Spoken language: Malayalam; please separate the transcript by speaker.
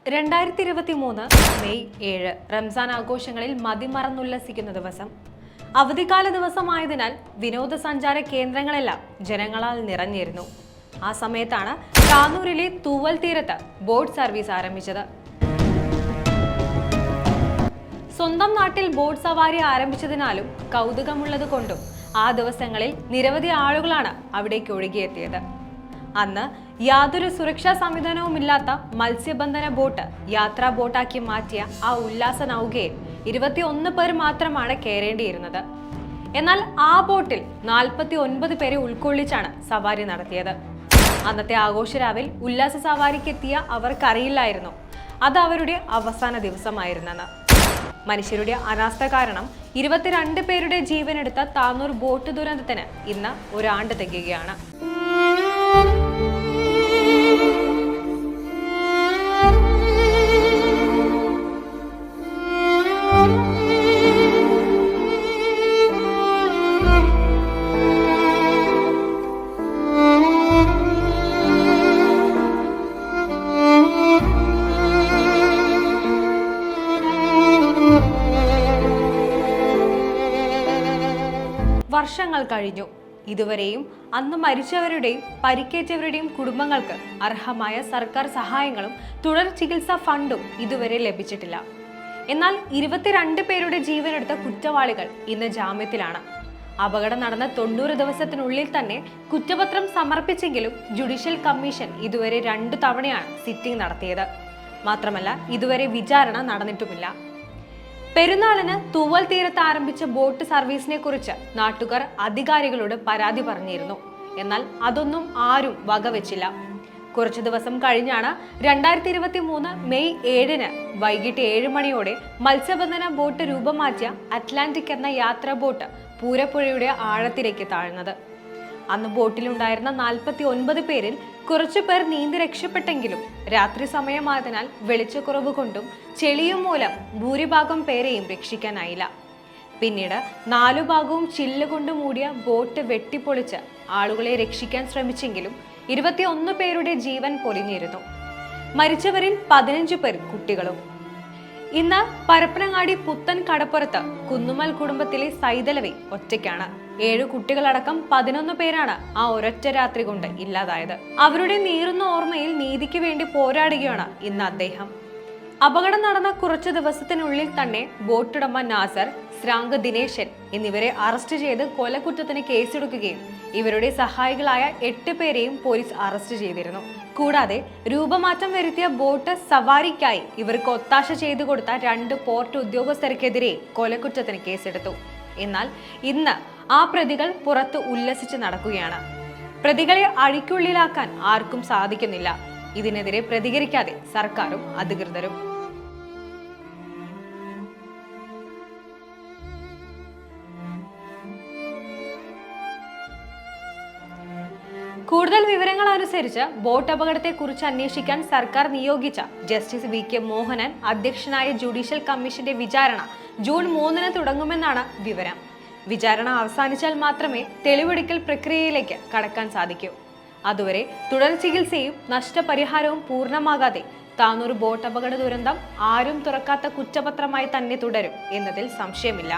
Speaker 1: 2023 മെയ് 7 റംസാൻ ആഘോഷങ്ങളിൽ മതിമറന്നുല്ലസിക്കുന്ന ദിവസം. അവധിക്കാല ദിവസമായതിനാൽ വിനോദസഞ്ചാര കേന്ദ്രങ്ങളെല്ലാം ജനങ്ങളാൽ നിറഞ്ഞിരുന്നു. ആ സമയത്താണ് താനൂരിലെ തൂവൽ തീരത്ത് ബോട്ട് സർവീസ് ആരംഭിച്ചത്. സ്വന്തം നാട്ടിൽ ബോട്ട് സവാരി ആരംഭിച്ചതിനാലും കൗതുകമുള്ളത് കൊണ്ടും ആ ദിവസങ്ങളിൽ നിരവധി ആളുകളാണ് അവിടേക്ക് ഒഴുകിയെത്തിയത്. അന്ന് യാതൊരു സുരക്ഷാ സംവിധാനവുമില്ലാത്ത മത്സ്യബന്ധന ബോട്ട് യാത്രാ ബോട്ടാക്കി മാറ്റിയ ആ ഉല്ലാസ നൗകയിൽ 21 പേർ മാത്രമാണ് കയറേണ്ടിയിരുന്നത്. എന്നാൽ ആ ബോട്ടിൽ 49 പേരെ ഉൾക്കൊള്ളിച്ചാണ് സവാരി നടത്തിയത്. അന്നത്തെ ആഘോഷരാവിൽ ഉല്ലാസ സവാരിക്കെത്തിയ അവർക്കറിയില്ലായിരുന്നു അത് അവരുടെ അവസാന ദിവസമായിരുന്നെന്ന്. മനുഷ്യരുടെ അനാസ്ഥ കാരണം 22 പേരുടെ ജീവനെടുത്ത താനൂർ ബോട്ട് ദുരന്തത്തിന് ഇന്ന് ഒരാണ്ട് തികയുകയാണ്. വർഷങ്ങൾ കഴിഞ്ഞു. ഇതുവരെയും അന്ന് മരിച്ചവരുടെയും പരിക്കേറ്റവരുടെയും കുടുംബങ്ങൾക്ക് അർഹമായ സർക്കാർ സഹായങ്ങളും തുടർ ചികിത്സാ ഫണ്ടും ഇതുവരെ ലഭിച്ചിട്ടില്ല. എന്നാൽ 22 പേരുടെ ജീവനെടുത്ത കുറ്റവാളികൾ ഇന്ന് ജാമ്യത്തിലാണ്. അപകടം നടന്ന 90 ദിവസത്തിനുള്ളിൽ തന്നെ കുറ്റപത്രം സമർപ്പിച്ചെങ്കിലും ജുഡീഷ്യൽ കമ്മീഷൻ ഇതുവരെ 2 തവണയാണ് സിറ്റിംഗ് നടത്തിയത്. മാത്രമല്ല ഇതുവരെ വിചാരണ നടന്നിട്ടുമില്ല. പെരുന്നാളിന് തൂവൽ തീരത്ത് ആരംഭിച്ച ബോട്ട് സർവീസിനെ കുറിച്ച് നാട്ടുകാർ അധികാരികളോട് പരാതി പറഞ്ഞിരുന്നു. എന്നാൽ അതൊന്നും ആരും വകവെച്ചില്ല. കുറച്ചു ദിവസം കഴിഞ്ഞാണ് 2023 മെയ് 7 വൈകിട്ട് 7 മണിയോടെ മത്സ്യബന്ധന ബോട്ട് രൂപം മാറ്റിയ അറ്റ്ലാന്റിക് എന്ന യാത്രാ ബോട്ട് പൂരപ്പുഴയുടെ ആഴത്തിലേക്ക് താഴ്ന്നത്. അന്ന് ബോട്ടിലുണ്ടായിരുന്ന 49 പേരിൽ കുറച്ചു പേർ നീന്തി രക്ഷപ്പെട്ടെങ്കിലും രാത്രി സമയമായതിനാൽ വെളിച്ചക്കുറവ് കൊണ്ടും ചെളിയും മൂലം ഭൂരിഭാഗം പേരെയും രക്ഷിക്കാനായില്ല. പിന്നീട് 4 ഭാഗവും ചില്ലുകൊണ്ട് മൂടിയ ബോട്ട് വെട്ടിപ്പൊളിച്ച് ആളുകളെ രക്ഷിക്കാൻ ശ്രമിച്ചെങ്കിലും 21 പേരുടെ ജീവൻ പൊലിഞ്ഞിരുന്നു. മരിച്ചവരിൽ 15 പേർ കുട്ടികളും. ഇന്ന് പരപ്പനങ്ങാടി പുത്തൻ കടപ്പുറത്ത് കുന്നുമൽ കുടുംബത്തിലെ സൈതലവി ഒറ്റയ്ക്കാണ്. 7 കുട്ടികളടക്കം 11 പേരാണ് ആ ഒരൊറ്റ രാത്രി കൊണ്ട് ഇല്ലാതായത്. അവരുടെ നീറുന്ന ഓർമ്മയിൽ നീതിക്ക് വേണ്ടി പോരാടുകയാണ് ഇന്ന് അദ്ദേഹം. അപകടം നടന്ന കുറച്ച് ദിവസത്തിനുള്ളിൽ തന്നെ ബോട്ടുടമ നാസർ, ശ്രാങ്ക് ദിനേശൻ എന്നിവരെ അറസ്റ്റ് ചെയ്ത് കൊലക്കുറ്റത്തിന് കേസെടുക്കുകയും ഇവരുടെ സഹായികളായ 8 പേരെയും പോലീസ് അറസ്റ്റ് ചെയ്തിരുന്നു. കൂടാതെ രൂപമാറ്റം വരുത്തിയ ബോട്ട് സവാരിക്കായി ഇവർക്ക് ഒത്താശ ചെയ്തു കൊടുത്ത 2 പോർട്ട് ഉദ്യോഗസ്ഥർക്കെതിരെ കൊലക്കുറ്റത്തിന് കേസെടുത്തു. എന്നാൽ ഇന്ന് ആ പ്രതികൾ പുറത്ത് ഉല്ലസിച്ച് നടക്കുകയാണ്. പ്രതികളെ അഴിക്കുള്ളിലാക്കാൻ ആർക്കും സാധിക്കുന്നില്ല. ഇതിനെതിരെ പ്രതികരിക്കാതെ സർക്കാരും അധികൃതരും. കൂടുതൽ വിവരങ്ങൾ അനുസരിച്ച് ബോട്ട് അപകടത്തെക്കുറിച്ച് അന്വേഷിക്കാൻ സർക്കാർ നിയോഗിച്ച ജസ്റ്റിസ് VK മോഹനൻ അധ്യക്ഷനായ ജുഡീഷ്യൽ കമ്മീഷന്റെ വിചാരണ ജൂൺ 3 തുടങ്ങുമെന്നാണ് വിവരം. വിചാരണ അവസാനിച്ചാൽ മാത്രമേ തെളിവെടുക്കൽ പ്രക്രിയയിലേക്ക് കടക്കാൻ സാധിക്കൂ. അതുവരെ തുടർ ചികിത്സയും നഷ്ടപരിഹാരവും പൂർണ്ണമാകാതെ താനൂർ ബോട്ട് അപകട ദുരന്തം ആരും തുറക്കാത്ത കുറ്റപത്രമായി തന്നെ തുടരും എന്നതിൽ സംശയമില്ല.